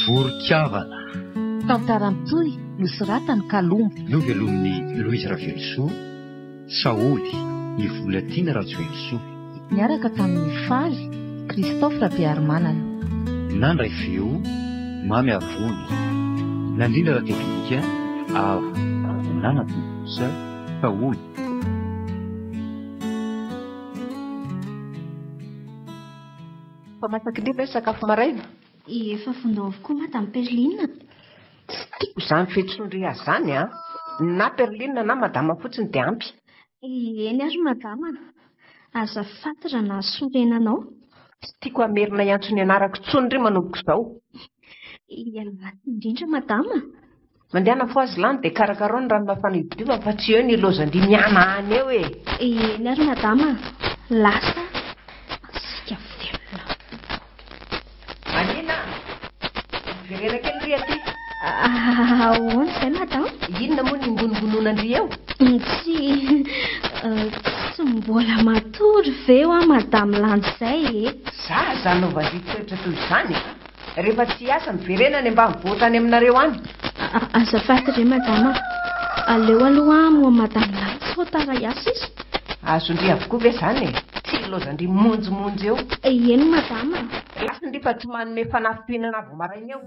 Voron-kavana. Tantaram-toy nosoratany Kalombo. Novelomin'ny Louise Ravelosoa. Saoly ny Volatiana Rajoelsoa. Niaraka tamin'ny Faly Christophe Rabearmanana. Nandray feo Mamy Avony. Nandrindra rateknika Avo Nanatosa Saoly. Fa masaky ndray sakafo maraina? Efa fondao avokoa madame Perline. Tsy tiako izany fetsondria zany a. Na Perline na madama fotsiny dia ampy. Eny ary madama. Azafady raha nahasorenanao. Tsy tiako amerina iantsony anarako tsondry manomboka izao. Ialaty indrindra madama. Mandehana fo azy lany dia karakarao ny rano mafana idiova fa tsy eo ny lozan-dia miana any eo e. Eny ary madama. Lasa sika velona. Alina, verena kely ry aty. Ahoana izay madama? Inona moa ny ngonongononandry eo? Tsy mbola matory veo a madame landy izay e. Zaza novandry toetra toy izany. Rehefa tsy asa ny verena ny ambanivohitra any aminareo any. Azafady re madama. Aleo aloha moa madame landy sao tara iasa izy. Azondry avokoa ve izany e? Tsy lozandry monjomonjo eo. Eny madama. Lasandry fa tsy manome fanafim-pihinana vao maraina eo.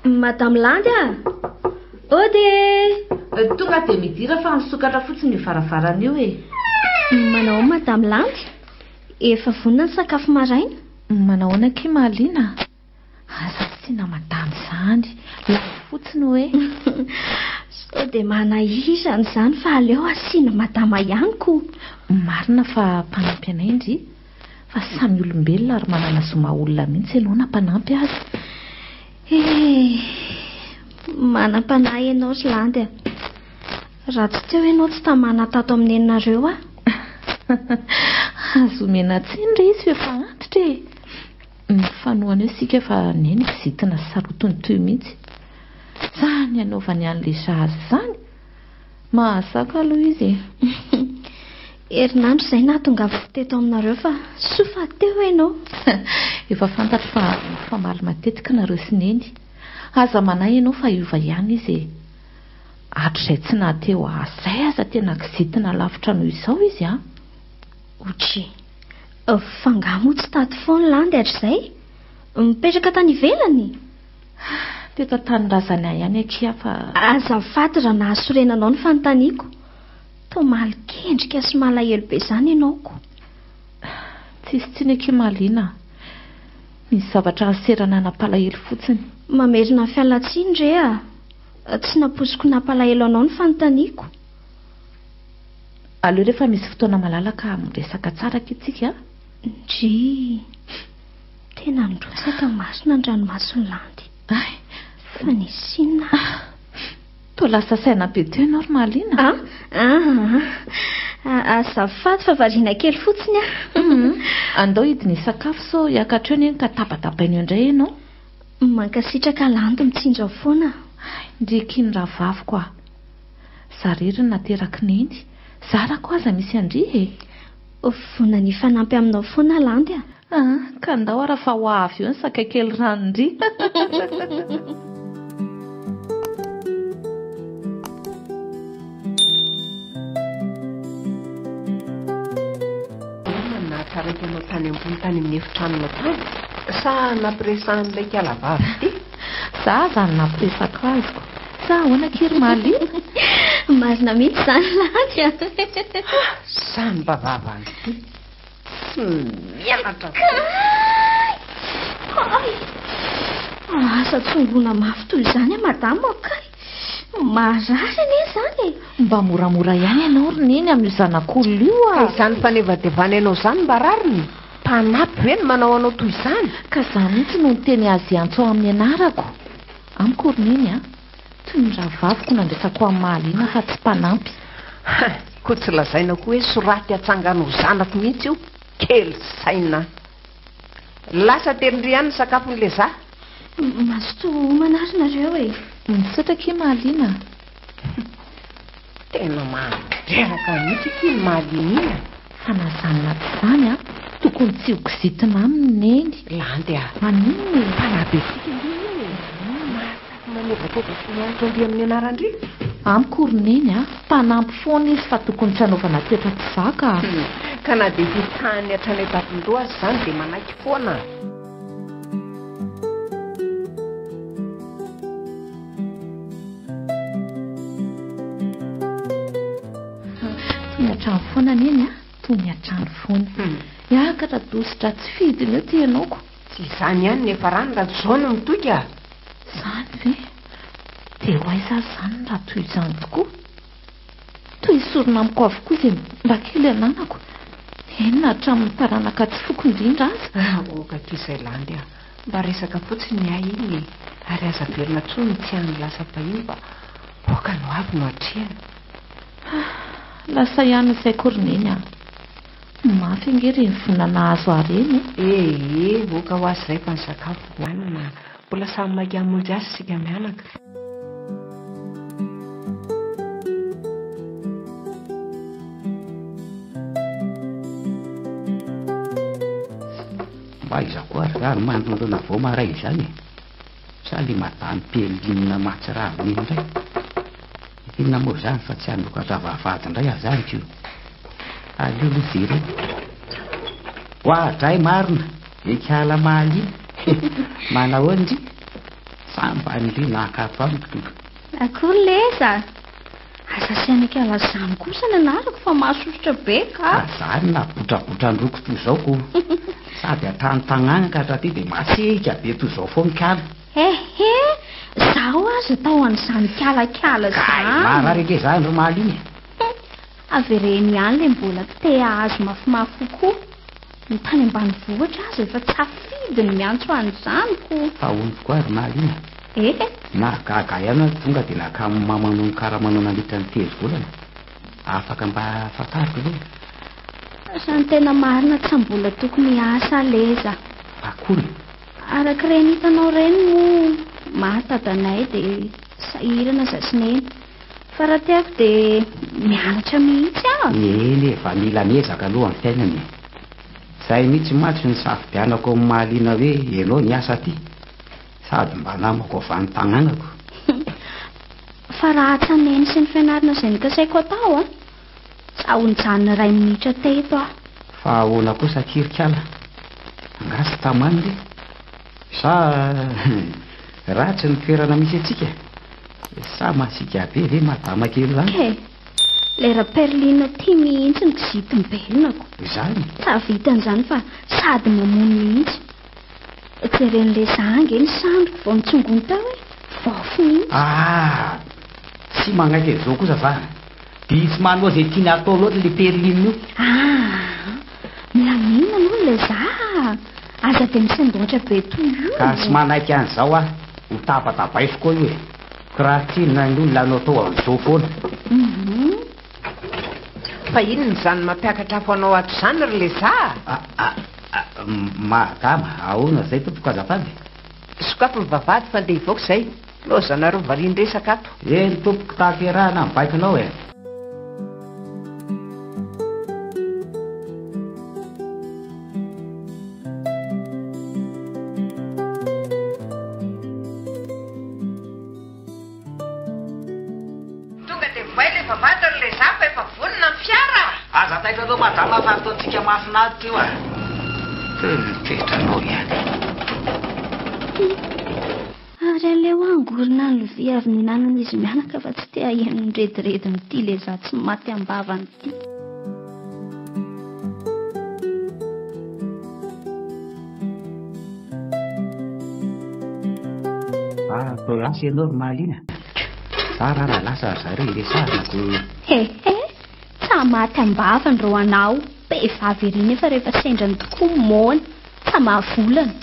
Madame Landy a? Ode! Tonga dia midira fa nisokatra fotsiny ny varavarana io e. Manao madame Landy? Efa vonona ny sakafo maraina? Manahoana ke Malina? Asa sina madama izany. Lafo fotsiny hoe. Sao dia manahirana izany fa aleo asiana madama ihany koa. Marina fa mpanampy anay indry. Fa samy olombelona ary manana zoma olona mihitsy ianao na mpanampy azy. Manam-panahy ianao ry Landy a. Raha tsy teo ianao tsy tamana tato amin'ny eninareo a. Azo omena tsiny re izy efa antitra e. Mifanohana eo sika fa neny kizitina sy sarotony toy mihitsy. Zany anaovany an'ilay zaza zany. Mahazaka aloha izy. Herinandro izay nahatonga teto aminareo fa sofa teo ianao. Efa fantatra fa mifamaly matetika nareo sy neny. Aza manahy ianao fa iova ihany izy e. Hatr'izay tsy nahateo azay aza tena kizitina lavitra noho izao izy a. Otry. Fangamo tsy tady foana Landy hatr'izay. Mipetraka tany ivelany. Teto an-tanin-drazana ihany akia fa azafady raha nahasorenanao ny fanontaniako. Tao malykendrika sy malahelo be izany ianaoko. Tsisy tsiny akia Malina. Misy zavatra aserana nampalahelo fotsiny. Mamerina fialatsiny re a. Tsy naposiko nampalahelo anao ny fanontaniako. Aleo rehefa misy fotoana malalaka miresaka tsara kitsika. Ndry. Tena nirosaka masina ny ranomasony Landy. Fa nisinina. Toa lasa saina be teo ianao ry Malina. Azafady fa variana kely fotsiny a. Andao hidiny sakafo so hiakatra eo ka tapatapaina indray ianao. Mankasitraka Landy mitsinjo foana. Ndrikiny raha vavy koa. Zareriny nateraky neny. Zarako aza misy andry e. Vona ny fanampy aminao foana Landy a. Ka ndao ara fa ho avy eo ny sakakely ranondry. Nahatsaraiky ianao tany ambony tany amin'ny efitranona tany. Sa nampiresan'ilay kalavavy ity? Za zany nampiresako azoko. Sa ahoana kery Malina? Marina mihitsy izany Landy a. Zany mbavavany ity. Mianatra. Asa tsongona mafy toy izany a madama kay. Marary ane izany e. Mba moramora ihany ianao ry neny amin'io zanak'olona io a. Izany fanevadevana ianao izany mba rariny. Mpanampy ve no manao anao toy izany? Ka izany mihitsy no teny azy antso amin'ny anarako. Amiko ry neny a. Toy ny raha vaviko nandresako amin'ny Malina fa tsy mpanampy. Koa tsy lazaina koa hoe soraty atsangano zanako mihitsy io. Kely saina. Lasa terindry ihany ny sakafon'ilay za. Mazoto manarina reo e. Misaotra ke Malina. Tena mandreraka mihitsy ty mahaliniana. Fanazanina izany a tokony tsy hokizitina aminy eny. Landy a Maniny fanabe tsika indriny manevateva fianatra andia amin'ny anarandry. amikoroneny a mpanampy foana izy fa tokony tsy hanaovana toetra tsy zaka. Ka na dia vitany hatrany tampon-doha azy izany dia manaiky foana. Toy ny hatrany foana neny a toy ny hatrany foana. Hiakatra dositra tsy fidiny eo ty ianaoko. Tsy izany ihany nefa rano raha zao no mitoika. Izany ve? Dia ho aiza izany raha toy izany tokoa? Toy sorona amiko avokoa izay mba kely ananako. Enona hatramin'ny taranaka tsy foko indrindra aza. Okatra izay Landy a, mba resaka fotsiny ahy iny ary aza verina tsony tsy hany lasa pahiny fa boaka no avy no hatrehana. Lasa ihany izay koroneny a. Mafy angery ny vonana azo areny. Oka ho azy izay fa ny sakafo hoanina. Mbola samy maika hamonjy azy sika mianaka. Mba izako ary zany manondona vao maray izany. Saly matany pelinina mahatsiraviny indray. Inona moa izany fa tsy hanokatra vavahady indray aho izany io. Alio jery. Hoadray marina, ekala mahaliana. Manao andry samba ndry nahakato amiko. Akory leza. Asa sianaka alazany kosa ny anarako fa mahasosotra be ka. Zany na botrabotrandroko toy izao ko. Sady atany-tanàna ka hatraty dia masika be toy izao foa mikala. Zaho aza tao an'izany kalakala izany. Marareke izany ro mahaliana. Avereny ihany le mbola te azo mafimafy kokoa. Ny tany ambanivohitra aza efa tsy afidiny miantso an'izany ko. Fa onoko koa ry mahaliana. Nahagaga ihany tonga dia nakamo mamanao ny karamanao nandritra ny telo volana. Afaka mba fantariko ve? Sany tena marina tsy mbola tokony asa leza. Akory? Araka ireny hitanao ireny mo mahatadanay dia sahirana zasineny. Fa raha tiako dia mianatra mihitsy aho. Efa mila miezaka aloha amin'ny fiainana. Izay mihitsy matso ny safidianako amin'ny mahaliana hoe ianao ny asa aty. Sady mba namako avy any tanànako. Fa raha atsaneny sy ny fianarana izay nikasaiko atao a. Sahonjanona 2 minitra teto aho. Fa ahoana kosa kirikala? Angasy tamany le. Sa ratsy ny toerana misy antsika. Sa masika be ve madama kely izany? Lera perlina ty mihitsy ny kizitiny belinako. Izany? Tsy vitan'izany fa sady mamono mihitsy. Jeren'le zangy ny sandriko vao mitsongony tao hoe vafy mihitsy. Tsy magnaika izao kosa va? Dia tsy manoa izay tiany atao loatra le perlina io. Milamina aloha le za. Aza dia misandoatra be toy io. Ka tsy manaiky an'izao a ho tapatabaiko koa io e. Raha tsinona ny olona anao tao amin'izao foana. Fa inona izany mampiakatra afo anao ato izany ry le za? Madama, ahoana izay tompoko azafady? Sokafo ny vavahady fa dia hivoaka izay. Lozanareo varian-dresaka ato. Ny tompoko tanterahana mibaikinao e. Tonga dia vai le vavahady ry le za fa efa vonona ny fiara. Aza taitra aloha madama fa ataontsika mahafinaritra io a. Toetranao ihany. Ary aleo angorona ny lovia avy ninanana izy mianaka fa tsy te aheno ny redirediny ity le za tsy maty ambavany ity. Atao lasa ianao ry mahaliana. Za raha lasa zareo iresahana ko. Tsy maty ambavany ro anao. Behivavy ery nefa rehefa sendrany tokoa mona. Tsy mahavolana.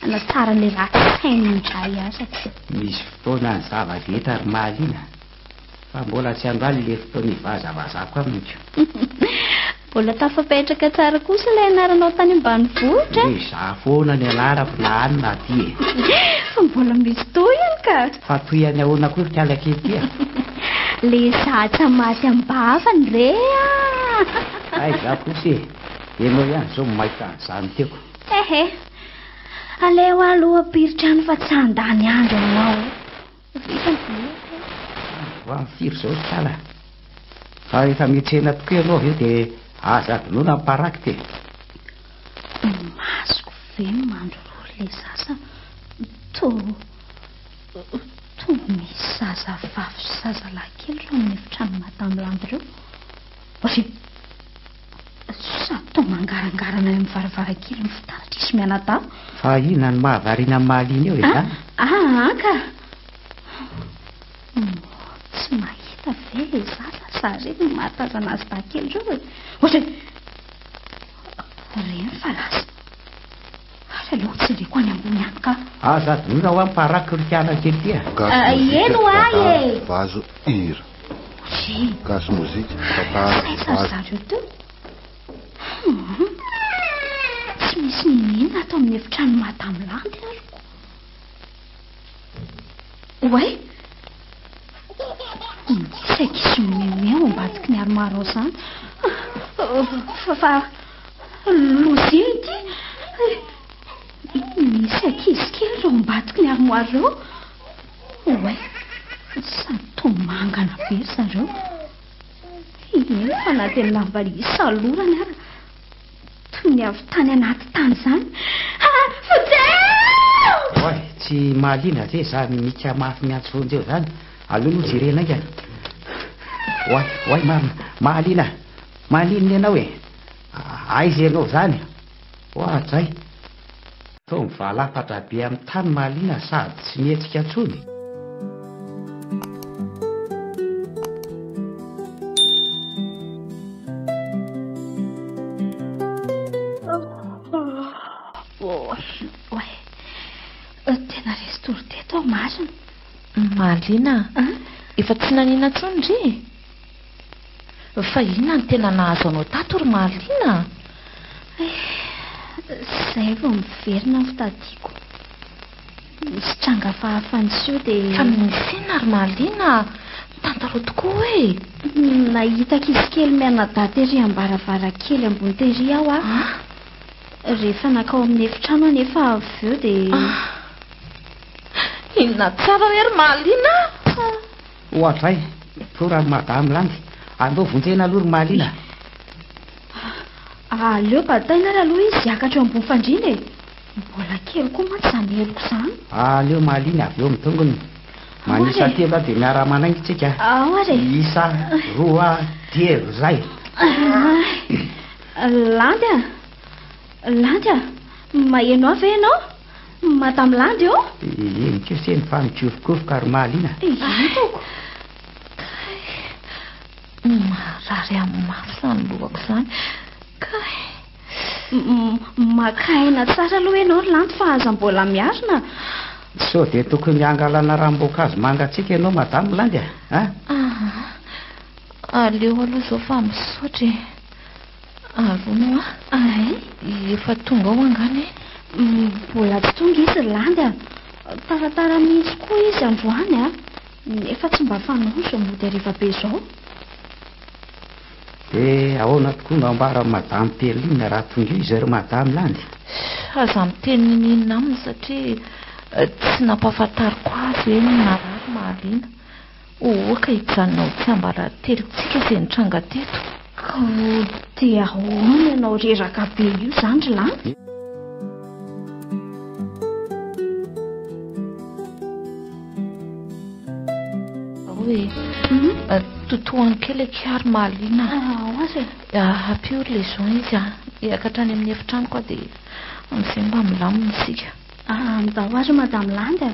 Anatsara ny raha sainy indray asako. Misy fotoana ny zava-detra ry mahaliana. Fa mbola tsy androany le fotoana hivazavazako amin'io. Mbola tafapetraka tsara kosa ilay anaranao tany ambanivohitra. Za foana ny anarako na any na aty e. Fa mbola misy toy ihany ka. Fa toy any ahoana koa fialaka ety. le zatra maty ambavany re ay za posy ianao ihany zao mahita an'izany teoko ehe aleo aloha piritrano fa tsy andany andro aminao va mifiry zao tsala fa rehefa mietsena tokoa ianao avy eo dia aza adinoana miparaky te masoko ve mandro le zaza to misy zaza vavy sy zaza lahy kely reo amin'ny efitrano matamilando reo ohatry sady to mangarangarana amin'ny varavarakely ny fitaratra isy mianata fa ina ny mahavariana amin'ny mahaliana eo izany ka tsy mahita ve le zaza sareny ny mahatazana azy dakely reo ohatry reny fa lasa aloha tsy reko any ambony any ka aza adinoina ho amparaky rikiana kely tia eno ahy vazo hira gasy mozika zareo teo tsy misy ninina atao amin'ny efitrano matamilany aroko oay saika isy memeo ambadiky ny aromaro ao zany fa losia ity misy ankizy kely reo ambadiky ny armoara reo oay sady to mangana be zareo iny fa anaty lambali salorany ara toy ny avy tany anaty tany zany foteo oay tsy mahaliana ve zany mika mafy miantso foanjeo zany aloha jerenaika oay mahaliana ianao e aiza ianao zany ohatzay to mivalafatra be amin'ny tany mahaliana sady tsy mihetsika ntsony tena restory teto ao marina mahaliana efa tsy nanina ntsony ry fa inona ny tena nahazo anao tato ry mahaliana zay vao miverina ny fitadiako misy tranga fahafanysio dia fa misina ry mahaliana tantaro tokoa hoe nahitako izy kely mianadaty ery ambaravarakely ambony tery aho rehefa nakao amin'ny efitrano anefa avy eo dia inona tsara hoe ry mahaliana ohatray torany madamy landy andao vonjena aloha ry mahaliana aleo bataina ary aloha izy akatra eo ambony fandrina e mbola kely koa mantsy zany eloko zany aleo mahaliana avy eo mitongony manisa telo dia miara-manaingy tsika ary isa roa telo zay landy maheno avy ianao madamy landy eo enikeo se ny famikiofokofoka ry mahaliana itoko marary amin'ny mafy zany lohako zany makaina tsara aloha ianao ry landy fa aza mbola miarina so dia tokony angalana ranom-boankazo mangatsika ianao madamy landy aleo aloha zao fa misaotra arono efa tonga ao angany mbola tsy tonga izy ry landy taratara mihitsy koa izy androany nefa tsy mba fanoso mody ariva be zao ahoana tokoa no ambara madamy Perline raha tonga izy ry madamy landy aza miteninina aminy satria tsy nampahafantariko azy hoe narary mahaliana oaka hijanonao tsy ambara telontsika izay nitranga teto dia ahoana ianao reraka be io zany ry landy hoe totoany kely akiary mahaliana apio ry leson izy hiakatra any amin'ny efitrano koa dia amin'izay mba milamina isika mizao ary madamy landy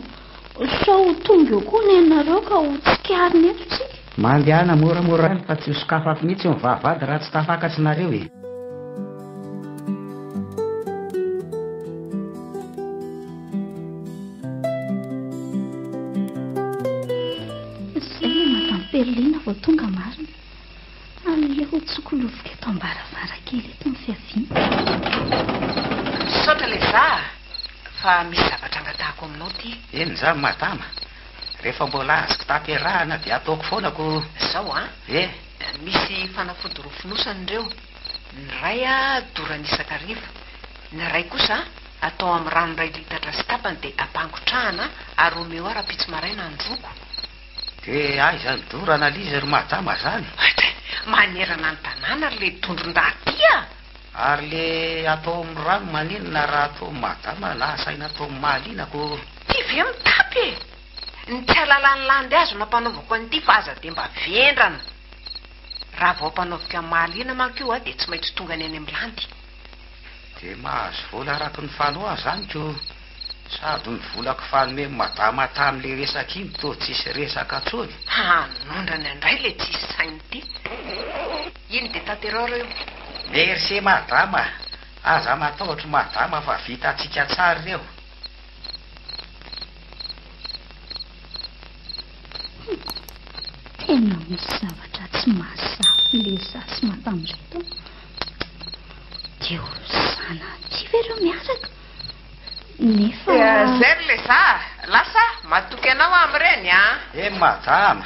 sao tonga eo koa nenareo ka ho tsikariny eto tsika mandehana moramora fa tsy hosokafako mihitsy mivavady raha tsy tafakatsy nareo e Perline vao tonga marina aleo tsokolovoka eto ambaravarakely eto ny fiaviana saotra le za fa misy zavatra angatahako aminao ty eny za madama rehefa mbola azoko tanterahana dia ataoko foanako. Zao a misy fanafody rofonosany ireo. Ny ray a doran'isakariva, ny ray kosa atao amin'ny rano 2 litatra sy tapany dia ampangotrahana ary omeo ara pitsy maraina androko. Dia aiza ny dorana lizy ry madama zany? Manerana ny tanàna le tondron-dahatia. Ary le atao amin'ny rano maninona raha atao madama na saina atao mahalinako. Ty ve mitapy e? Ny tsy alalany landy azo nampanaovako an'ity fa aza dia mba vendrana. Raha vao mpanaovika mahalina manko io dia tsy maintsy tonga ny any amin'ny landy. Dia mahazo vola araky ny fanoa zany ko. Sady ny volako fanome madama tamin'le resaka iny toa tsisy resaka tsony. Hanondrany andray le tsisy sainy ity. Iny dia tanterao reo. Merci madama. Aza matahotra madama fa vitatsika tsara reo. Tena misy zavatra tsy mahasafy le zasy matamizay teo. Sana tsy ve reo miaraka? Nefa zay le za lasa matoky anao amin'ireny madama.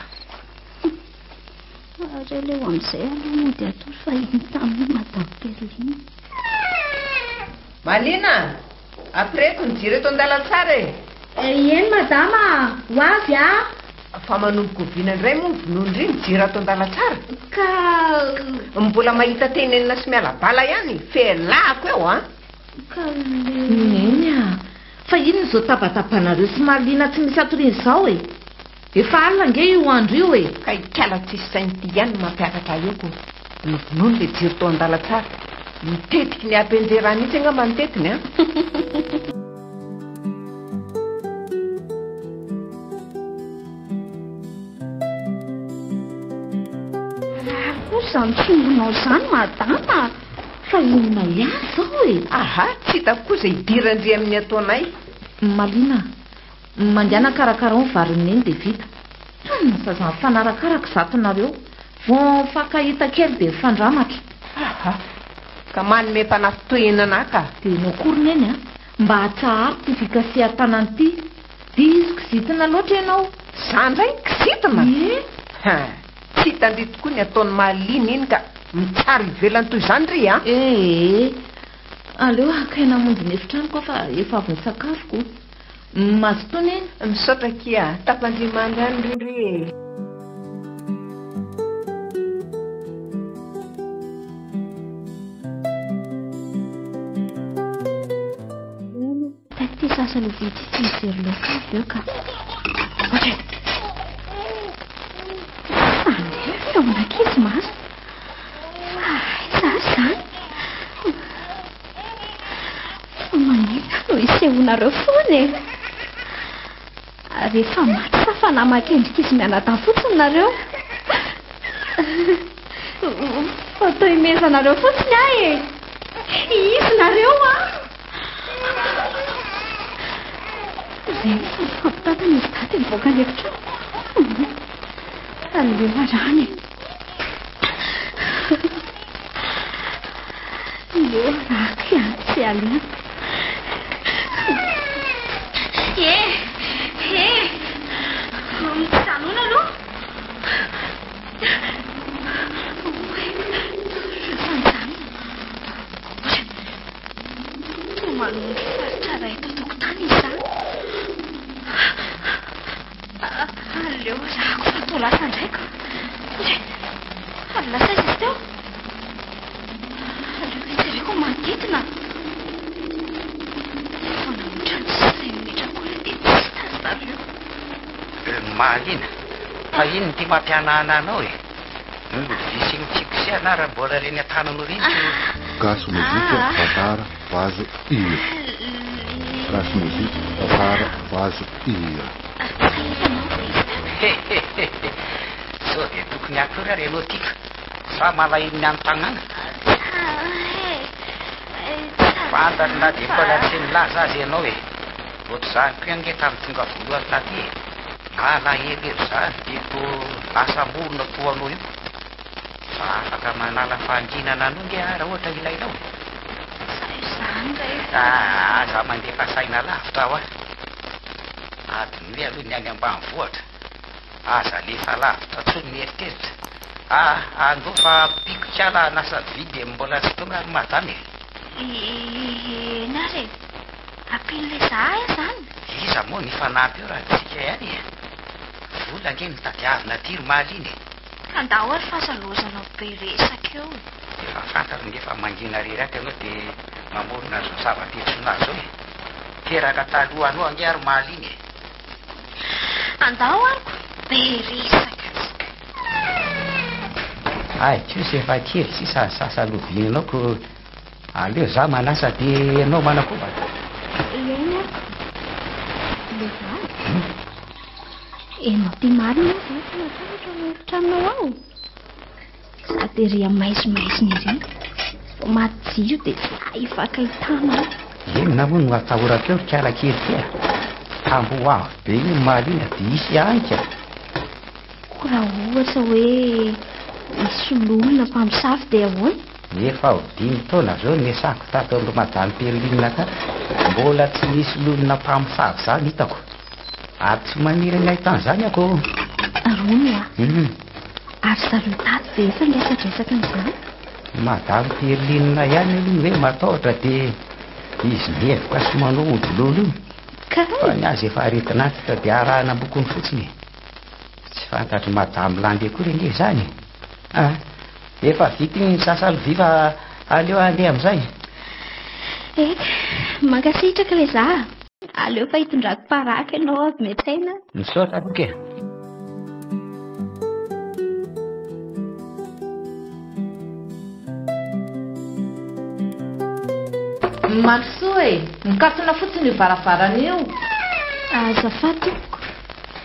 Reo leo amin'izay aloha moa dia atao fahiny tamin'ny madame Perline. Malina, apreto ny jiro eto an-dalantsara e. Eny madama, ho avy Fa manomboka oviana indray moa vonondry ny jiro ato an-dalantsara. Ka mbola mahita tenenina sy miala bala ihany, felako eo Ka Neny fa ino zao tapatapanareo sy Malina tsy misy atoriany izao e. Efa alina nge io andro io e. Ka ikala tsisy sainty ihany mampiakatra eko. Ny vonono le jiro tao an-dalantsara. Mitetiky ny ampenjera mihitsy angamba ny tetiny Zany tsongonao zany madama. Fa inona ihany zao e. Tsy hitako koa izay idirandry amin'ny ataonay. Malina, mandeana karakara ny varin'eny dia vita. Fa zany fanarakaraka zatonareo. Vao fakahita kely dia fandramatra. Ka manome mpanafi toenana ka. Dia nokoriny eny mba hatsahary ty fikasihan-tanany ity. Disiko zitina loatra ianao. Za indray kisitina. Tsy hitandry tokoa ny ataony Malina iny ka mitsara ivelany toy izany ry aleo akaina mondy ny efitranoko fa efa avy ny sakafoko. Mazotony eny misaotra kia tapandrimandry any ry Ty sasany vity tsy mijery lokavy eo ka. Fitaovana krismasy. Zany manina no isehonareo foana e. Rehefa maty fa fanamakendrik'izy mianata fotsiny nareo. Fatao imezanareo fotsiny e. Izy nareo Zay fampitatana izy taty mivoaka ny efitrano. Aleo rany leo raky tsy aliana. Mitanona aloha. Manondro faritra ray eto tokotany izany. Aleo rako fa to lasa ndraika. Lasa izy teo. Aleo ijereko manodidina. Fanamotrany sy minitra koa dia tsy tazareo. Malina, fa ino ty mampianana anao e? Visiny tsikosihana raha mbola reny an-tanano ritsy. Gasy mozika, vatara, vazo, hira. Gasy mozika, vatara, vazo, hira. Sao dia tokony akory ary ianao tika. Sa malahiny any tanàna. Fantatra na dia mbola tsy nilaza azy ianao e. Ohatr'izany koa ange tamin'ny tonga voalohany taty e. Alahelo ery zany dia toa asa morona toa anao io. Fa afaka manala fandrinana anao nge raha ohatra ilainao. Izany indray. Aza mandefa saina lavitra aho adiny hoe aloha ny any ambanivohatra aza lefa lavitra tsony mieritreritra andao fa pikokala nasa vidy mbola tsy tonga ny madamy na re ampin'le za zany iza moa ny fanampy eo raha tsika ihany vola nge mitadiavina tiro maliny andao ary fahasalozanao be resaka eo efa fantaro ngefa mangina reraka ianao dia mamorona zao zava-pietsona zao teraka taloha anao ange ary maliny andao ariko be resaka ay tsisy efa kely sisa sasalovianao ko aleo za manasa dia ianao manakoba eny ariko le za enao ty marina zay fa natahatra tranonao ao sady ry amaisomaisony ery matsio dia za ifakaitana enona moa no atahorako eo kialakely tia tambo avo be io malina dia isy anika ko raha ohatra hoe isololona mpamosafy dia ahoana efa ho 5 taona zao nesako tato ndo madany perlinina ka mbola tsy nisy lolona mpamosavy zany hitako ary tsy maniry ny ahitan'izany ako rono ary zareo tato dia efa nresadresaka n'izany madamy perlinina ihany aloha hoe matahotra dia izy mihevoka sy manao ondololo io fa ny azy efa aretinantitra dia arahana bokony fotsiny tsy fantatry madamy landy akory enge zany efa vity ny sasalo viva aleo andeha amin'izay eka mankasitraka le za aleo fa hitondrako paraka ianao avy metsaina misaotra aloka mandrosoa mikatona fotsiny io varavarana io azafatoko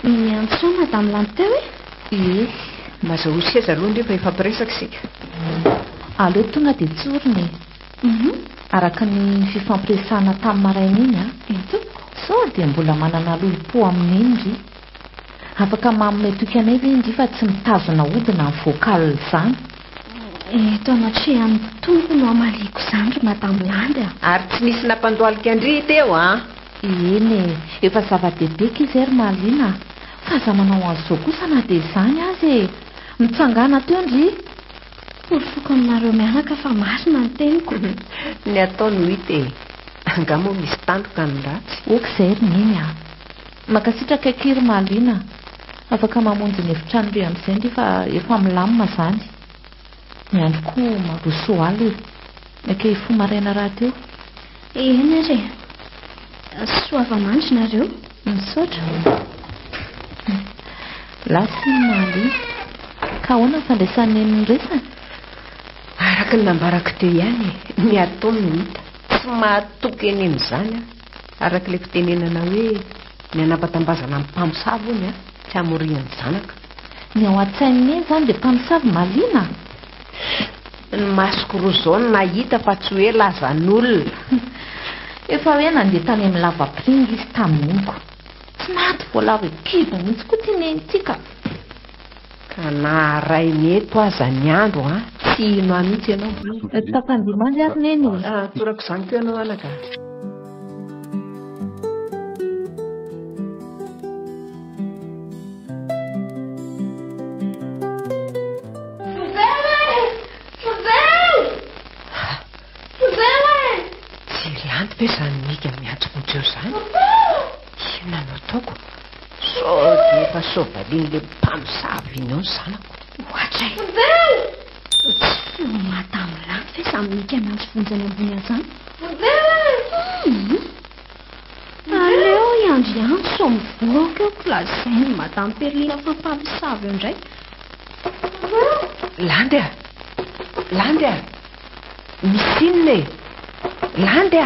miantso madame landy teo mazaho seza aloha ndrefa ifampiresaka sika aleo tonga dia tsorony araka ny fifampiresahana tamin'ny maraina iny entoko sao dia mbola manana lolo-po amin'ny indry afaka manometoky anay ve indry fa tsy mitazona odina ny voakal izany eto anatria amin'ny tompo no amaliko izany ry madame landy ary tsy nisy nampandoalika andry teo eny efa zava-dehibe ka izy ry malina fa za manao an'izao kosa na dia izany azy mitsangana teo ndry porofoko aminareo mianaka fa marina ny teniko ny ataony hita angamo misy tandoka ny ratsy oka izay ry neny makasitraka kiry malina afaka mamonjy ny efitrano be amin'izay ndry fa efa milamina izany ny andro koa maroso aly ake fo maraina raha teo eny re soava-mandry nareo misaotra lasy ny malina ka ahoana fandraisan'ny resany araka ny nambarako teo ihany ny ataony no hita tsy mahatoky eny amin'izany araka ilay fitenenana hoe ny anampatambazana amin'ny mpamosavy ony tsy amorian'ny zanaka ny ao an-tsainy eny izany dia mpamosavy malina ny masoko roa zao no nahita fa tsy hoe lazan'olona efa hoe nandeha tany amin'ny lava-piringa izy tamin'iniko tsy maty voalava kiva mihitsy koa tenenitsika ka naharay meto aza ny andro tsy ino amihitsy ianao tapandimandry ary neny torako izany ko ianao anaka tsy landy be zany mika miantso vonjeo zany inona no ataoko sao dia efa sovalin'le mpamosavy iny ao ny zanako ohatray tsy madame landy fe samy mika miantso vonjany ambony azany aleo iandriandro so mivoaka eo ko lazay ny madame perlina fa mpamosavy eo indray landy misy inona landy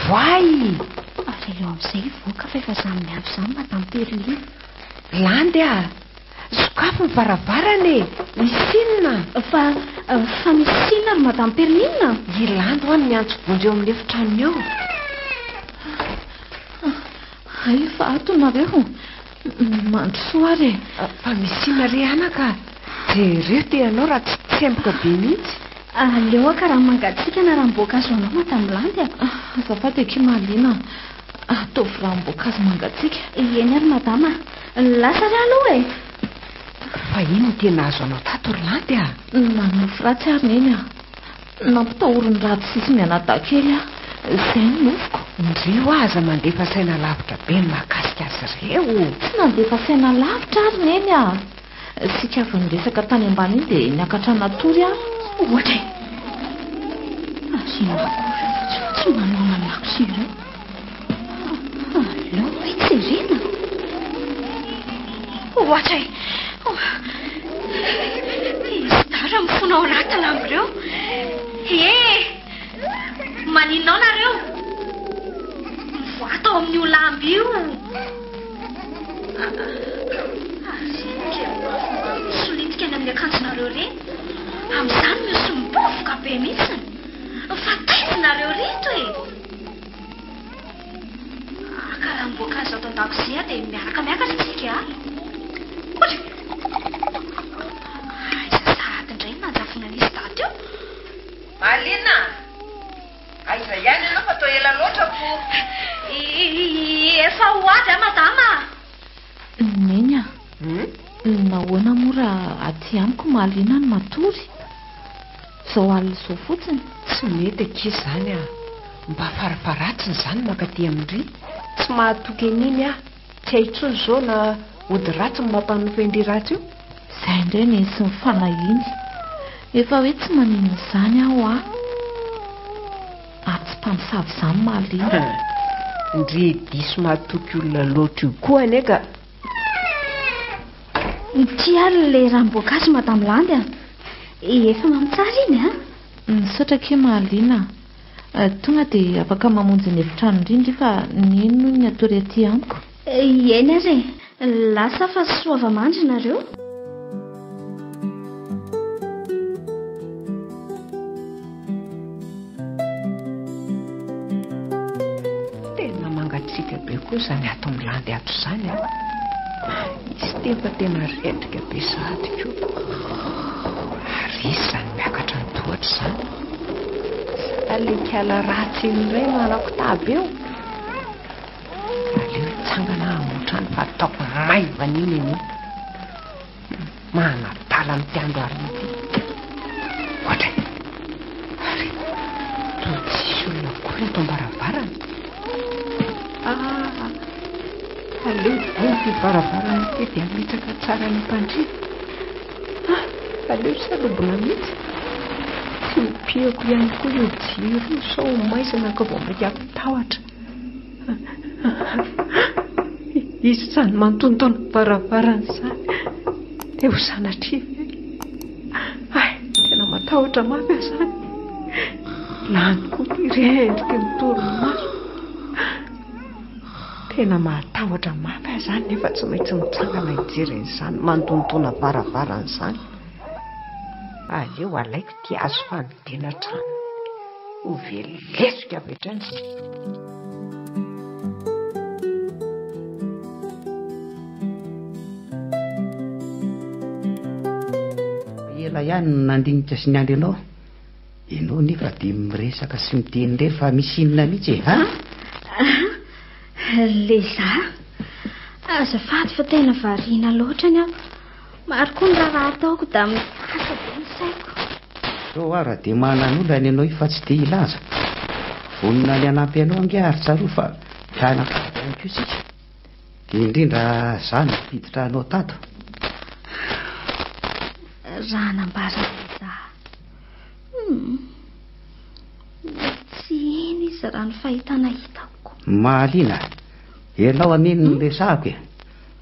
voay ary eo amin'izay voaka fa efa zany miavy izany madame perlina landy sokafo ny varavarana misy inona fa misy inona ry madame perlina i landy ho any miantso vonjy eo amin'ny efitranony eo ay fa atonareo mandrosoa ary fa misy inona re anaka dia reo te ianao raha tsy tsemboka be mihitsy aleo aka raha mangatsika na raha mboaka azo anao madame landy azafady ake malina ataovy ranom-boankazo mangatsiaka. Eny ary madama, lasa ry aloha e. Fa ino tena azo anao tato Rolandy a? Nanofo ratsy ary neny a. Nampitahoriny ratsy sisy mianadankely a. Izay ny nofoko. Ndreo aza mandefa saina lavitra be ny mahakasika azy ireo. Tsy nandefa saina lavitra ary neny a. Sika avy niresaka tany ambany iny dia niakatra natory a. Ohatra e. Asina akory fotsifotsy manao malakozy ireo. Alao hoe tsy rena. Ohatra e. Izy mifona ao anaty lamba ireo. Maninao nareo? Mivoata ao amin'io lamba io. Solitika any amin'ny akanjonareo reny. Amin'izany misy mibovoka be mihitsiny. Fa taizonareo reto e. Karam-boankazo ato an-dakozia dia miaraka miakatra tsika. Sasahady indray nanjafona nisy daty io. Malina! Aiza ihany ianao fa toa ela loatra po. Efa ho avy madama. Neny a. Nahoana mora aty amiko Malina ny matory. Zao alina izao fotsiny. Tsy mety ankizy izany a. Mba farafaratsiny izany makaty amin'ry. Tsy mahatoky an'iny a. Tsy haintsony izao na ody ratsy ny mampanofa indry ratsy io. Izay indray ny sy ny fanahiny. Efa hoe tsy maninona izany aho a. Tsy mpamosavy izany Malina. Ndry diso mahatoky olona loatra io koa aneka. Ty ary ilay ranom-boankazo madame Landy a. Efa mamitsara iny a. Misaotra ke Malina. Tonga dia afaka mamonjy ny efitrano indrindra fa nino ny atory aty amiko. Eny ary lasa fa soava-mandry nareo. Tena mangatsiaka be koa izany ato amin'ny Landy ato izany a. Izy tefa tena retrika be sahady koa. Ary izy izany miakatra ny tohatra izany. Alekala ratsy indray manako taba eo. Aleo hitsangana hamotrany fa ataoko maivana iny iny. Manatala amin'ny tiandro ity. Ohatra ary toa tsisy olona kory ato am-baravarana. Aleo boky varavarana ity dia mitsaka tsara ny mpandriana. Aleo salobona mihitsy. Tsy mipihako ihany koa io jiro sao maizana ka vao maikapitahotra. Izy izany mantontona varavarana izany. Dia ho sanatriva. Tena matahotra mafy izany. Lany koa mirendrika ny torimaso. Tena matahotra mafy izany nefa tsy maintsy mitsangana hijereny izany mantontona varavarana izany. Aleo alaiko ty azo fanodina trano. Ho velesika avy hatrany. Ela ihany nandinika sy ny andry ianao. Ianao nefa dia miresaka sy miteny irery fa misy inona mihitsy e, ha? Leza. Azafady fa tena variana loatra ny aho. Maro koa ny raha ataoko da mitasa be ny saiko. Sao ara dia manan'olana ianao io fa tsy dia ilaza. Vonina ny anampy ianao angiary tsaroa fa fianakavy ihany koa isika. Indrindra izany mpiditra anao tato. Raha nambara Leza. Tsy eny izy raha ny fahitana hitako. Malina, ianao aneny ny resahako e.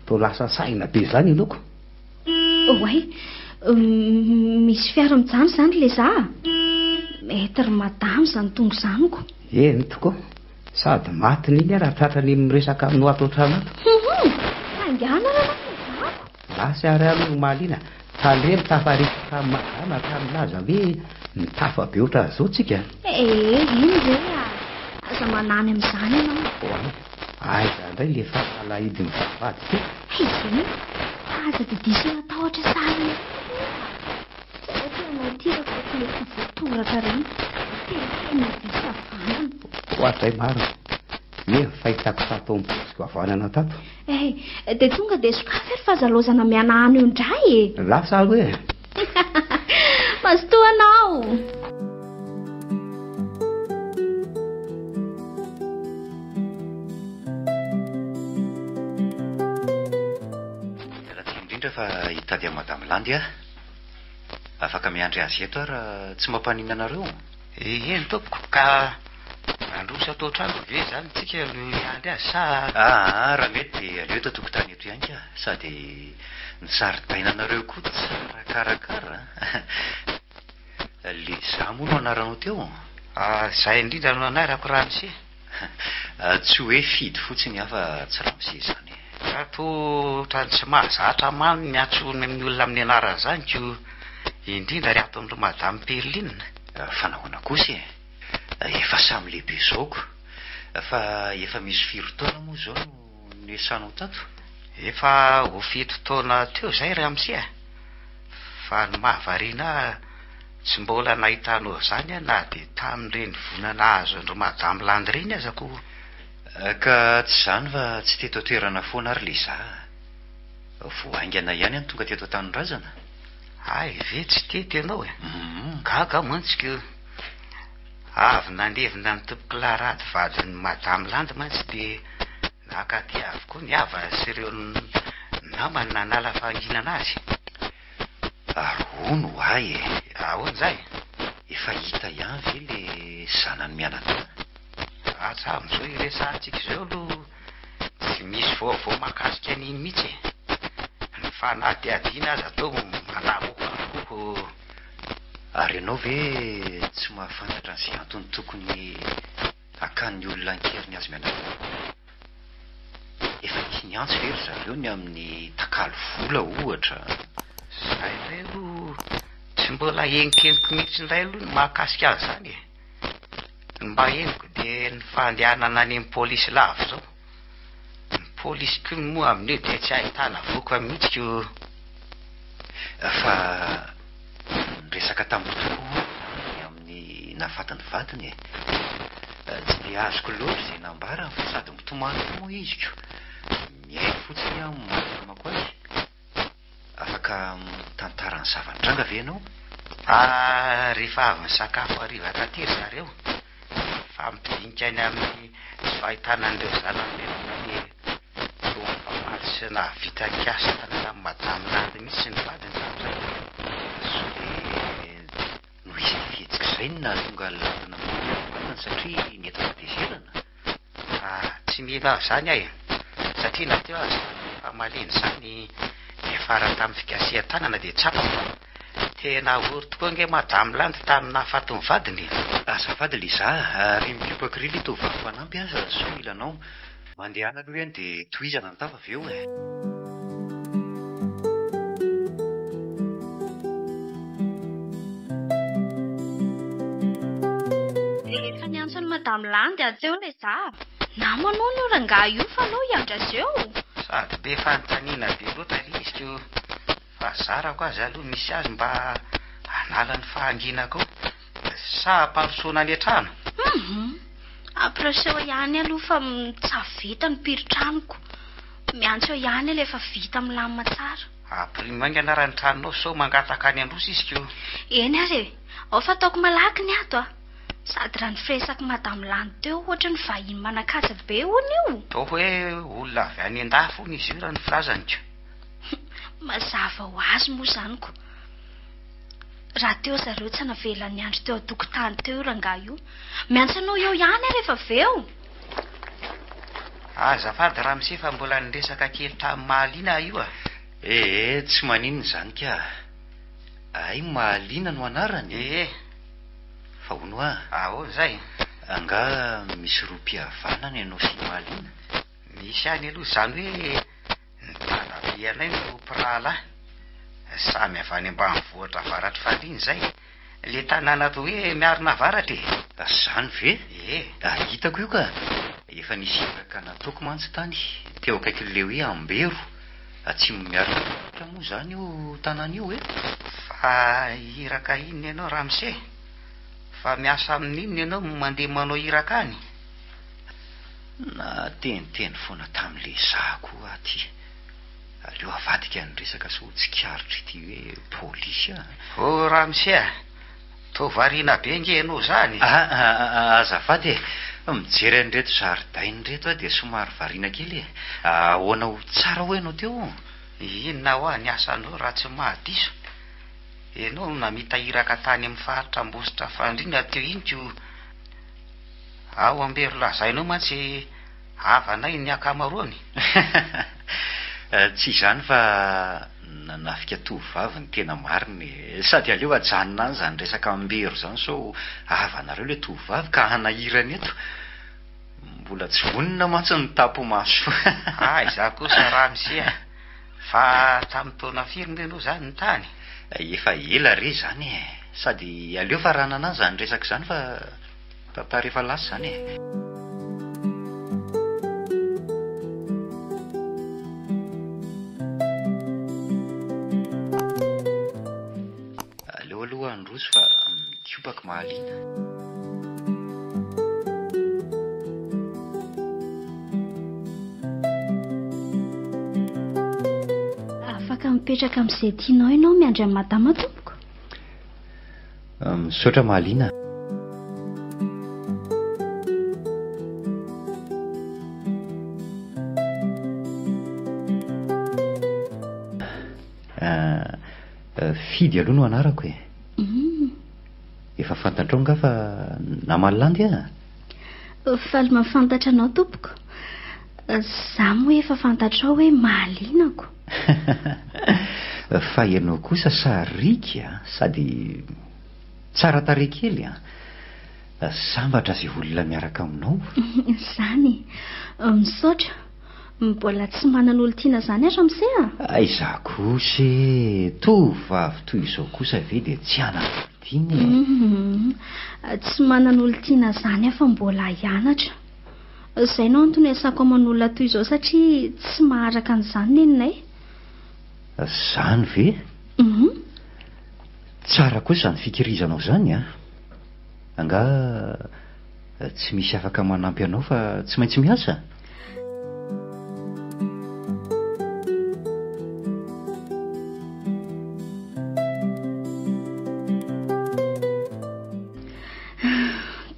Toa lasa saina be izany ianao ko. Oay, misy fiara mijano izany Leza. Mety ry madama izany tonga izanoko. Eny tokoa. Sady maty n'iny raha tratrany miresaka aminao ato an-trano ato. Angana raha Lezako. Lasa ary aloha Malina. Tandre mitafarisika madama ka milaza hoe nitafa be oatra zao tsika. Eny re aza manany amin'izany ianao. Aiza indray le fahalahidi ny vavady ty. Izany aza dia diso natahotra sary. Tsy tena tirako voatoraka reny. Tena diso avanana. Hoatray maro. Nefa fahitako tato mibosiko havanana tato. Dia tonga dia sokafy ary fahazalozana mianahana io indray e. Lasa hoe Mazotoa anao. Raha tsy indrindra fa hitady a Madame Landy a. Afaka miandry azy eto ary tsy mampanina anareo. Eny tompoko ka androso atao trano ve zany tsika miandry azy sa Raha mety dia aleo eto tokotany eto ihany ka sady ny zaridaina anareo koa tsara karakara. Le za moa no anaranao teo. Zay indrindra no anarako Ramose. Tsy hoe fidy fotsiny afa tsy Ramose zany. Ato trany tsy mahazatra mano ny antsony amin'ny olona amin'ny anarana zany ko indrindra ry ato amin'ireo Madame Perline. Fa nahoana kosa efa samy lehibe zaoko. Fa efa misy 4 taona moa zao no niesanao tato. Efa ho 7 taona teo zay Ramose. Fa ny mahavariana tsy mbola nahitanao zany na dia tamin'ireny vonana azo andro Madame Landy reny azako. Ka tsy zany fa tsy teto toerana foana ary le za. Voaingana ihany any tonga teto Tanindrazana. Ay ve tsy teto ianao e. Gaga mantsika avy nandevina ny tompo Clarade vadin'ny Madame Landy mantsy dia nakaty avokoa ny ava sy ireo namany nanala fahanginana azy. Arono ay e. Ahoana zay? Efa hita ihany ve le zanany mianadahy? Atsamizao iresantsika izao aloha tsy misy vaovao mahakasika an'iny mihitsy. Ny fanadihadiana azy atao manavoko avokoa. Ary ianao ve tsy mahafantatra an'izay antony tokony hakan'ny olona ankeriny azy mianadahy? Efa nisy niantso very zareo ny amin'ny takalo vola ohatra. Zay indray aloha tsy mbola henikenika mihitsy indray aloha ny mahakasika azy zany e. Ny mba heniko dia ny fandehanana any amin'ny polisy lavo zao. Ny polisy koa moa amin'io dia tsy ahitana voka mihitsy ko. Fa resaka tamboho tokoa amin'ny nafatiny vadiny e. Tsy dia azoko loatra izay nambarany fa sady mitomany moa izy ko. Mihaino fotsiny aho mahamako azy. Afaka mitantara ny zava-nitranga ve ianao? Rehefa avy ny sakafo hariva taty ry zareo fa midinika any amin'ny tsy fahitana an'ireo zanany toa mifamaly sy nahavita kiasa tanana amin'ny Madame Landy mihitsy ny vadiny tamin'izay. No izy fihetsika izay no nahatonga ladina vadiny satria netana dezerana. Tsy mila zany ahy satria na teo azy famaleny zany efara tamin'ny fikasihan-tanana dia tsapako. Tena ory tokoa nge Madame Landy tamin'ny nahafaty ny vadiny. Azafady le za ary mipipaka ry le tovavy fanampy aza so ilanao. Mandehana aloha ihany dia tohizana ny tava avy eo e. Efa niantso ny Madame Landy azy eo le za. Namanao no rangahy io fa anao hiandra azy eo. Sady be fanontaniana be loatra ry izy ko. Fa zarako azy aloha misy azy mba hanala ny fahanginako sa amparosoana any an-trano. Ampiroso ihany aloha fa tsy vita ny pirotranoko. Miantso ihany aloha efa vita milamina tsara. Ampirimo anarany tranonao so mangataka any androso izy ko. Eny ary ao fa ataoko malaky ny ato sady raha ny firesaka Madame Landy teo ohatra ny vahiny manakaja be hono io. Toa hoe olona avy any an-dafo hono izy io raha ny filazany ko. Mazava ho azy moa zany ko. Raha teo zareo tsy navela ny andro teo an-tokotany teo rangahy io. Miantso anao eo ihany rehefa aveo. Azafady Ramose fa mbola niresaka kely tamin'ny Mahaliana io Tsy maninona zany ka. Ay Mahaliana no anarany. Fa hono ahoana zay? Anga misy roa-pihavanana ianao sy Mahaliana. Misy any aloha zany hoe tanabe anay no mpirahalahy samy avy any ambanivohitra avaratry faliany zay. Le tanàna toa hoe miarina avaratra Zany ve? Hitako io ka. Efa nisy iraka nataoko mantsy tany teo akaikin'le hoe Ambero. Atsimo miarina avaratra moa zany io tanàna io Fa iraka inona ianao Ramose? Fa miasa amin'inona ianao mandeha manao iraka any? na teniteny foana tamin'le zako aty aleo avadika ny resaka so tsikaritra ity hoe polisy o Ramsia to variana be nge ianao zany azafady mijery an'ireto zaridainy reto dia somary variana kely ahoana ho tsara ho ianao teo inona ho any asanao raha tsy mahadiso ianao namitahiraka tany amin'ny faritra ambositra fandrina teo inko ao ambero lazainao mantsy havanay ny akamaroany tsy izany fa nanafika tovavy ny tena mariny sady aleo ajanona any zany resaka ambero zany so havanareo le tovavy ka hanahirany eto mbola tsy vonina mantsy ny tapo maso iza kosa Ramsia fa tamin'ny taona firy ianao zany ny tany efa ela re zany sady aleo fa ranana zany resaka zany fa tata rehefa lasa zany aleo aloha androso fa mikiopaka mahaliana afaka mipetraka amin'izay tianao ianao miandry amin'ny madama tompoko misaotra mahaliana fidy aloha no anarako efa fantatrao nga fa namalandy faly mafantatra anao tompoko za moa efa fantatrao hoe mahalinako fa ianao kosa sarika sady tsara tarehy kely sambatra zay olona miaraka aminao zany misaotra mbola tsy manana olo tiana zany azo amin'izay iza kosa tovavy toy izao kosa ve dia tsy anatiny tsy manana olo tiana zany afa mbola hianatra zay nao antony asako aman'olona toy izao satria tsy maharaka an'izany neninay zany ve tsara kosa zany fikirizanao zany anga tsy misy afaka manampy anao fa tsy maintsy miasa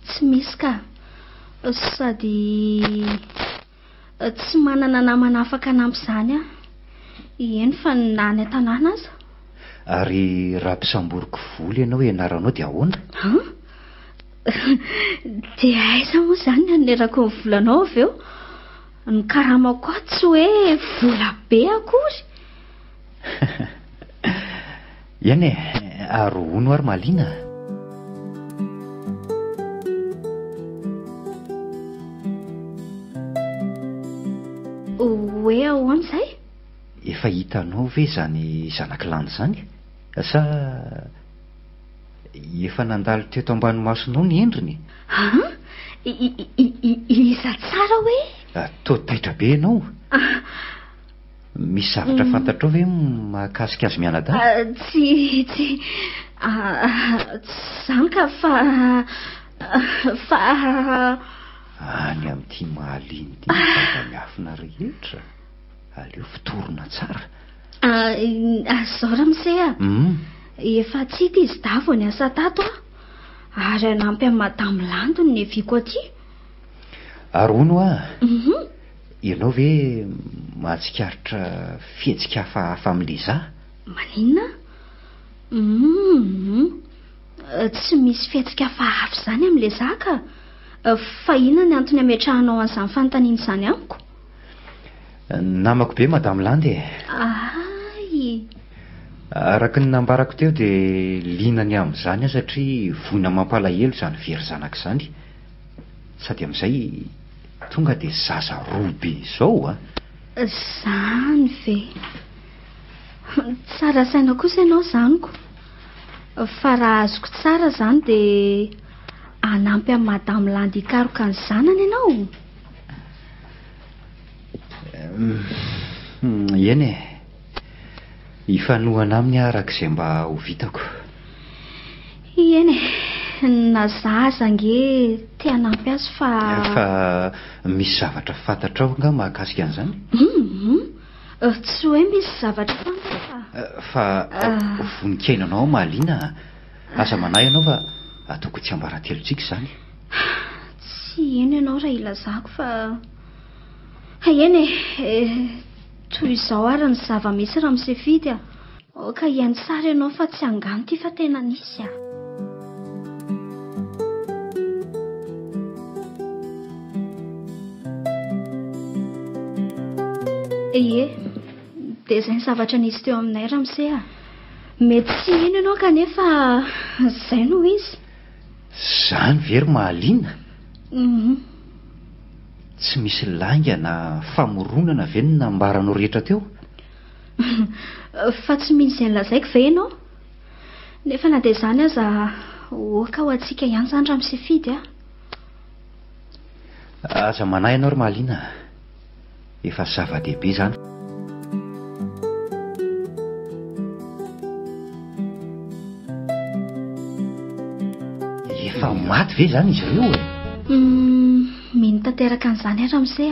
tsy misy ka sady tsy manana namana afaka nampy zany eny fa nany an-tanàna aza ary raha mpisamboriko voly ianao ianaranao dia ahoana dia aiza moa zany nanerako ny volanao avy eo ny karamako a tsy hoe vola be akory iany ary ono ary mahaliana hoe ahoana izay efa hitanao ve zany zanakilany zany sa efa nandalo teto ambanomasonao ny endriny iza tsara hoe to taitra be ianao misy zavatra fantatrao ve mahakasika azy mianada tsy zany ka fa any amin'ity mahaliany ty fa miafina rehetra aleo fitorona tsara azao ramsey efa tsy hita izy davo ny asa tato ary anampy amin'ny madamy landony ny eviko aty ary ono ianao ve mahatsikaritra fihetsika hafa amin'le za maninona tsy misy fihetsika hafa hafa zany amin'le za ka fa inona ny antony ametrahanao an'izany fanontaniana izany amiko namako be madame landy araka ny nambarako teo dia linany amin'izany satria voina mampalahelo zany very zanaka izany sady amin'izay tonga dia zaza roa be izao zany ve tsara saina kosa ianao zaniko fa raha azoko tsara zany dia anampy amin'ny madame landy hikaroka ny zanany ianao eny hifanohana aminy araka izay mba ho vitako eny na zaza nge tia nampy azy fa misy zavatra fantatra ao nga mahakasika an'izany? Tsy hoe misy zavatra fantatra fa voninkainanao Malina, asa manahy ianao fa ataoko tsy ambaratelontsika izany. tsy eno ianao raha ilazako fa eny toy izao ary ny zava-misy raha misefidy ka hiany tsara ianao fa tsy angano ty fa tena nisy dia izay ny zavatra nisy teo aminay raha mise mety tsy eno ianao kanefa izay no izy. Zany very Malina? Tsy misy langa na famoronana ve ny nambaranao rehetra teo? Fa tsy misy izay lazaiko ve ianao? Nefa na dia izany aza oka ho antsika ihany izany raha misefidy aza manahy ianao ry Malina, efa zava-dehibe izany. Efa maty ve izany izy ireo mino tanteraka an'izany raha mise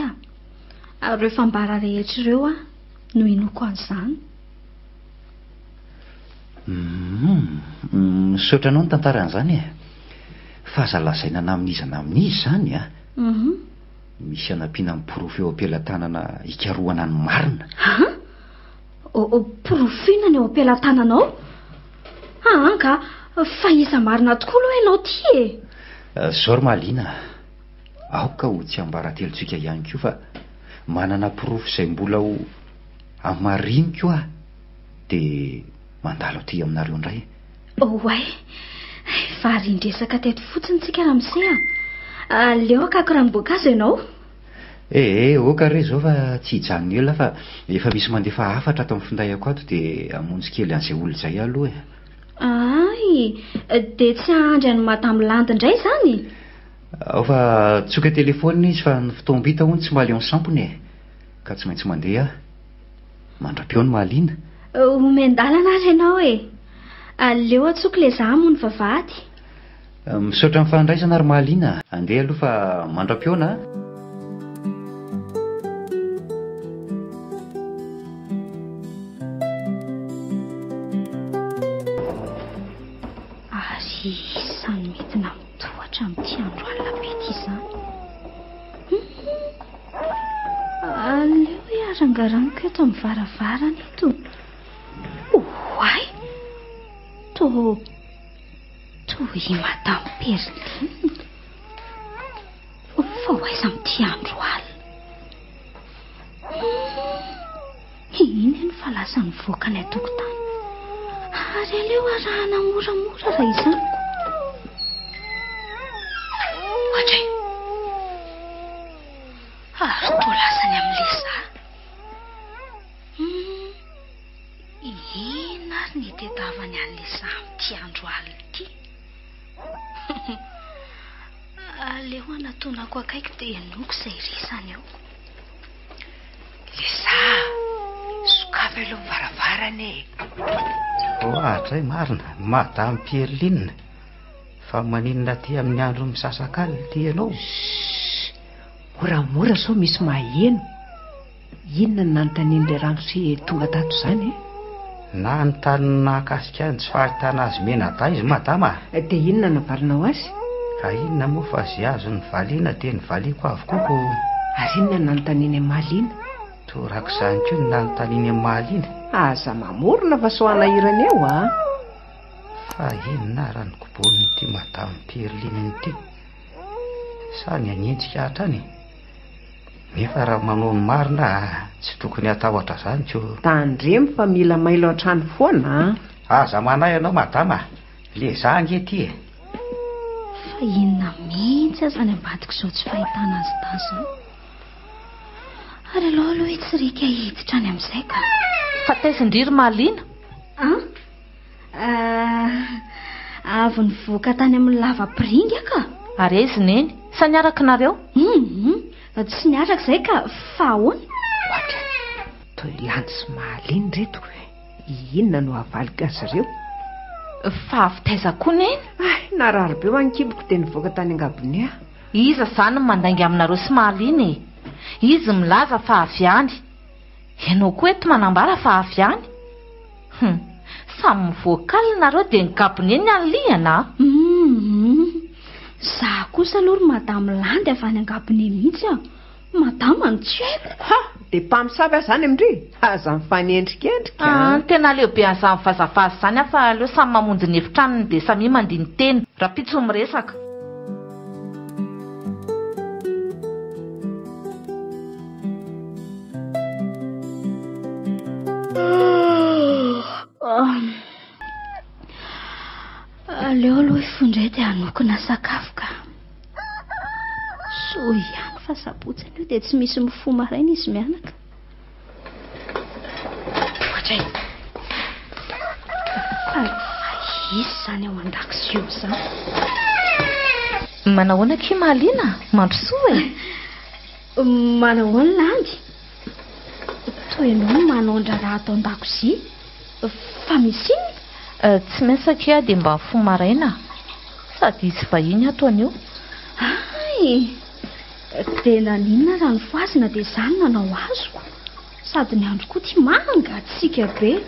ary rehefa mbara rehetra ireo no inoko an'izany. Misaotra anao ny tantara an'izany fahazalazaina namin'izana amin'izy izany misy anampiana amin'ny porofo eo am-pelantanana ikarohana ny marina. Porofiana ny eo am-pelantananao? Ka fa iza marina tokoa aloha ianao ty zao ry Malina, aoka ho tsy ambaratelontsika ihany koa fa manana porofo izay mbola ho amariniko dia mandalo aty aminareo indray. Oay, fa rindresaka teto fotsiny tsika raha mise leo akako ranom-boankazo ianao? Oka re zao fa tsy hijanona ela fa efa misy mandefa afatra ato amin'ny findaiko ato dia amonjy kely an'izay olo izay aloha dia tsy ahandry any Madame indray izany? Ao fa tsoka telefona izy fa ny fitoam-bita hono tsy mahaleo ny sampony ka tsy maintsy mandeha mandra-peo ny Malina. Omendalana ary ianao leo atsoky le zaho moa ny vavahady. Misaotra amin'ny fandraisana ry Malina, andeha aloha fa mandra-peona ary isany mety namitohatra amin'ity andro alina be ity izany. Leo arangaraniko eto amin'ny varavarana eto. Oay, toy Madame Perline fa hoaiza amin'ity andro alina. Iny ny falasa ny voaka ny atokotany ary aleo arahana moramora raha izany. Atray ary toa lasany amin'le zaho. Ina ary ny tedavany an'le zaho amin'ity andro alina ity. Aleo anatonako akaiky dia enoko izay resany eo. Le zaho sokafy aloha mivaravarana atray marina Madame Perline, fa maninona ty amin'ny andro misasak'alina ty ianao? moramora sao misy maheno. Inona ny nanontanian'ilay ramose tonga tato izany na ny tany nahakasika ny tsy fahitana azy mena-ta izy madama. dia inona navalinao azy? Ka inona moa fa zay azo ny valiana dia ny valiako avokoko. Ary inona nanontaniany amin'ny Malina? Torako izany koa ny nanontaniany amin'ny Malina. Aza mamorona fa soanahirana eo fa inona raha ny kobon'ity Madame Perline ity? Sa ny anentsika hatrany? Nefa raha manao ny marina tsy tokony atahotra izany koa. Tandremo fa mila mailo an-trano foana aza manahy ianao madama, le za angety fa inona mihitsy aza ny ambadiko izao tsy fahitana azy tazao. Ary aloha hitsirika hiditra any amin'izay ka fa taizindriry Malina avy nivoaka tany amin'ny lava-piringa ka. Ary aizy neny sa niaraka nareo? Tsy niaraka izay ka fa ahoana? Ohatra Toilany sy Malina reto inona no havalika azy ireo? Fa avitaiza koa neny. Narary be ho ankiboko dia nivoaka tany angabony a. Iza zany no mandangy aminareo sy mahaliana e. Izy milaza fa avy any. Ianao koa eto manambara fa avy any. Samy mivoakaly nareo dia ny gabony eny anlihana. Za kosa aloha madama landy avy any angabony mihitsy a. Madama no tsy haiko. Dia mpamosavy aho zany amindry. Aza mifanendrikendrika. Tena lehibe an'izany vazavaza zany aho fa aleo samy mamonjy ny efitranony dia samy mandiny teny. Rapitso miresaka. Aleo aloha ifondray dia hanokona sakafo ka. So ihany fa sabotsiny io dia tsy misy mifo maraina izy mianaka. Ohatray. Izy zany ao an-dakozia io zany. Manahoana ki mahaliana? Mandrosoa e. Manahoana landy? Toy ianao manondra raha atao an-dakozia. Fa misy iny? Tsy maintsaka dia mba mifo maraina. Sady izy vahiny ataon'io. Dia naninona raha ny voazina dia izany nanao azoko. Sady ny andro koa tia mangatsika be.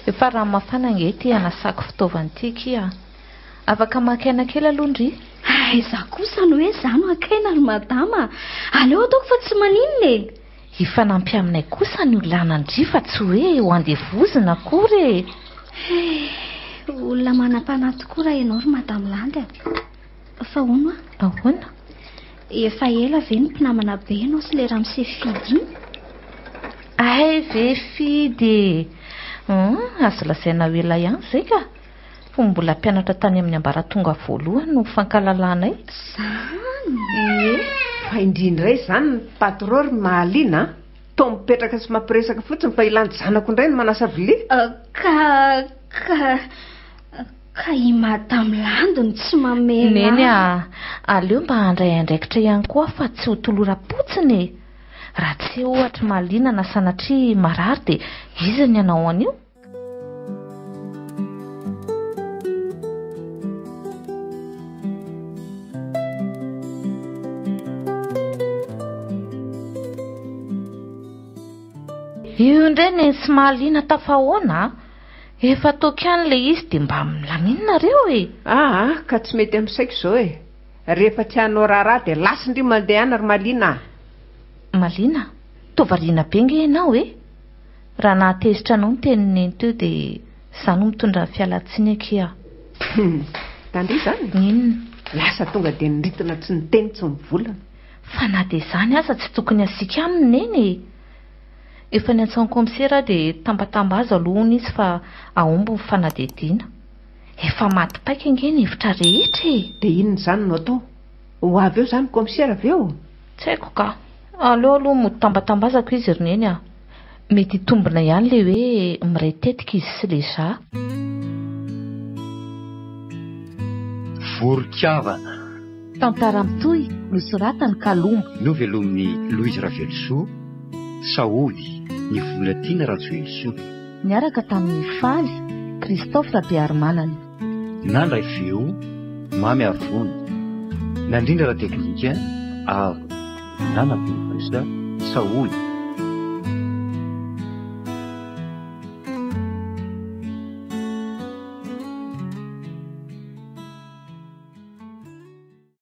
Efa raha mafana ange ity anasako fitaovana ity kia. Afaka makaina kely alohandry. Iza kosa no hoe izany makaina ry madama. Aleo ataoko fa tsy maninona e. Hifanampy aminay kosa ny olanandry fa tsy hoe ho andevozina akory. Olona manam-panahy tokoa raha ianao ry madama landy. Fa hono a? Ahoana? Efa ela ve ny mpinamana be ianao sy le ramose fidy iny? Ve fidy. Azo lazaina ho ela ihany izay ka. Fo mbola mpianatra tany amin'ny ambaratonga voalohany no fankalalànay. Zany? Fa indrindra izany ny patrory mahaliana. Toa mipetraka sy mampiresaka fotsiny fa ilany zanako indray no manasa vilia. Ka i madama landy no tsy mamela. Neny aleo mba handray andraikitra ihany koa fa tsy ho tolora-potsiny. Raha tsy ohatra mahaliana na sanatria marary dia iza ny anao an'io? Io indray ny sy mahaliana tafahoana. Efa tokiany le izy dia mba milaminareo e. Ka tsy mety amin'saiko izao e. Rehefa tsy hanao raharaha dia lasindry mandeha any ry Malina. Malina? Tovariana be nge ianao e. Raha nahatezitra anao ny tenineny teo dia izany mitondra fialatsiny akia. Tandry izany? Inona? Lasa tonga dia niritona tsy niteny tsy nivolana. Fa na dia izany aza tsy tokony asika aminy neny e. Efa ny antsainy komisera dia tambatamba azy alohany izy fa aomby ny fanadihadiana. Efa maty paika nge ny hevitra rehetra e. Dia inona izany no atao? Ho avy eo izany komisera avy eo? Tsy haiko ka. Aleo aloha mody tambatambazako izy roneny a. Mety hitombina ihany le hoe miray tetika izy sy le za. Voron-kiavana. Tantara mitohy nosoratany Kalombo. Novelomin'ny Louise Ravelso, Saoly, ny Volatiana Rajoelso. Niaraka tamin'ny Faly, Christophe Rabearmanana. Nandray feo, Mamy Avony. Nandrindra ra teknika, Avo. Nanampilopesa, Saoly.